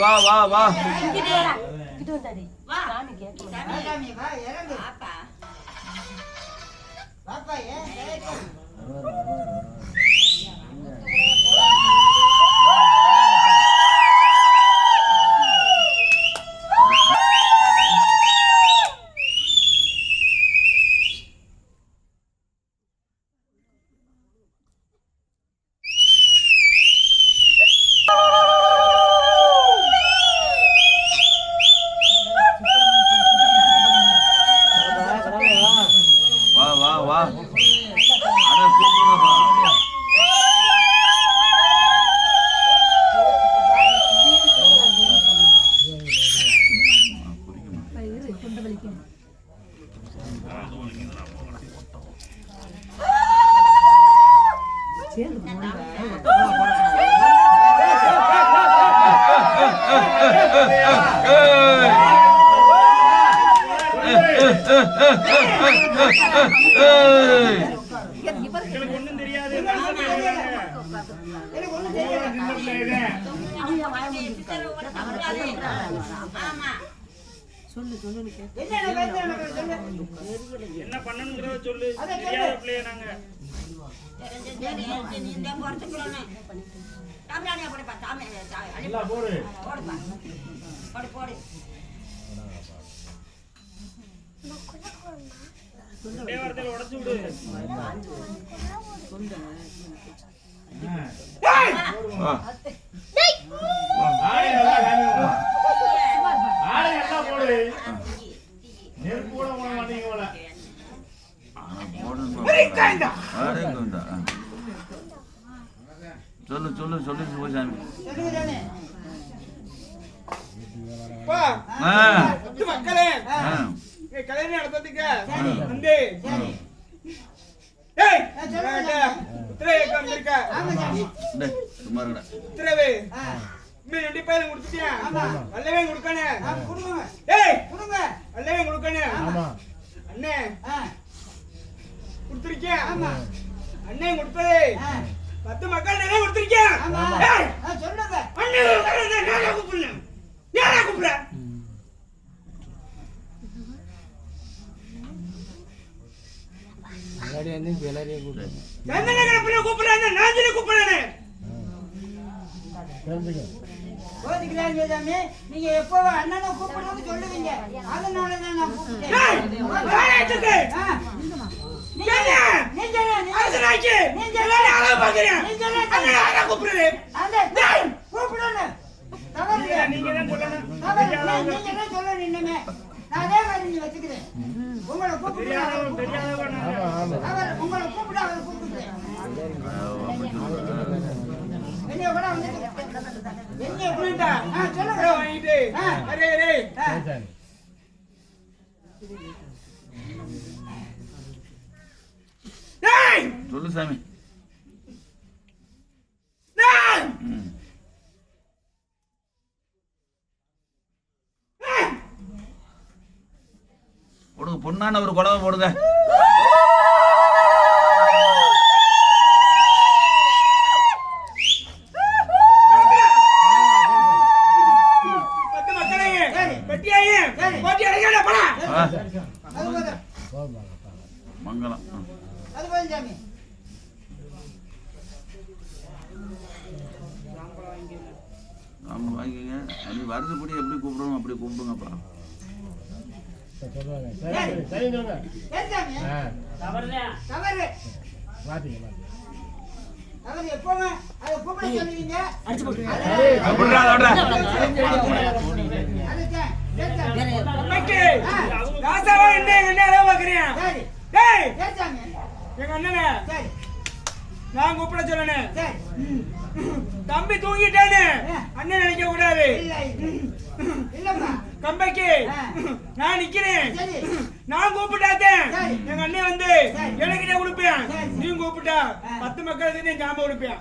வா வா வா என்ன பண்ணணும்ங்கறத சொல்லு. தெரியாத பிள்ளைய நாங்க தேவரத்தில் உடைச்சு விடு. சொல்லு சொல்லு சொல்லு சிவசாமி. மக்களே கல்யாணம் நடத்துறதுக்கு வந்து உத்தரவு ரெண்டு பையன் கொடுத்துட்டியா? அல்லவே கொடுக்கணும். அல்லவே கொடுக்கணும். அண்ணே கொடுத்துருக்கியா? அண்ணே கொடுத்தது 10 மக்கள் நிறைய கொடுத்துருக்கியா? கூப்பிடுறேன் கூப்பிடுறேன் நீங்க எப்போ அண்ணனை கூப்பிடுறது சொல்லுவீங்க. அதனாலதான் நான் அதே மாதிரி நீங்க வச்சுக்கிறேன். உங்களை கூப்பிட்டு உங்களை கூப்பிட்டு அவரை கூப்பிட்டுக்கிறேன். என்னைய கூட வந்து என்னைய கூப்பிட்டா சொல்லுங்க வாங்கிட்டு சொல்லு சாமி. போடுங்க பொண்ணான ஒரு குழவை போடுங்க. மங்களம் வாங்கிக்கங்க. நீ வருதுபடி எப்படி கூப்பிடுவோம் அப்படி கூப்பிடுங்கப்பா. நான் கூப்பிட சொல்லணும். தம்பி தூங்கிட்டானு அண்ணன் நினைக்க கூடாது. கம்பைக்கு நான் நிக்கிறேன். நான் கூப்பிட்டாத்தேன் எங்க அண்ணன் வந்து எனக்கிட்ட கொடுப்பேன். நீ கூப்பிட்டா 10 மக்களுக்கு ஞாபகம் கொடுப்பேன்.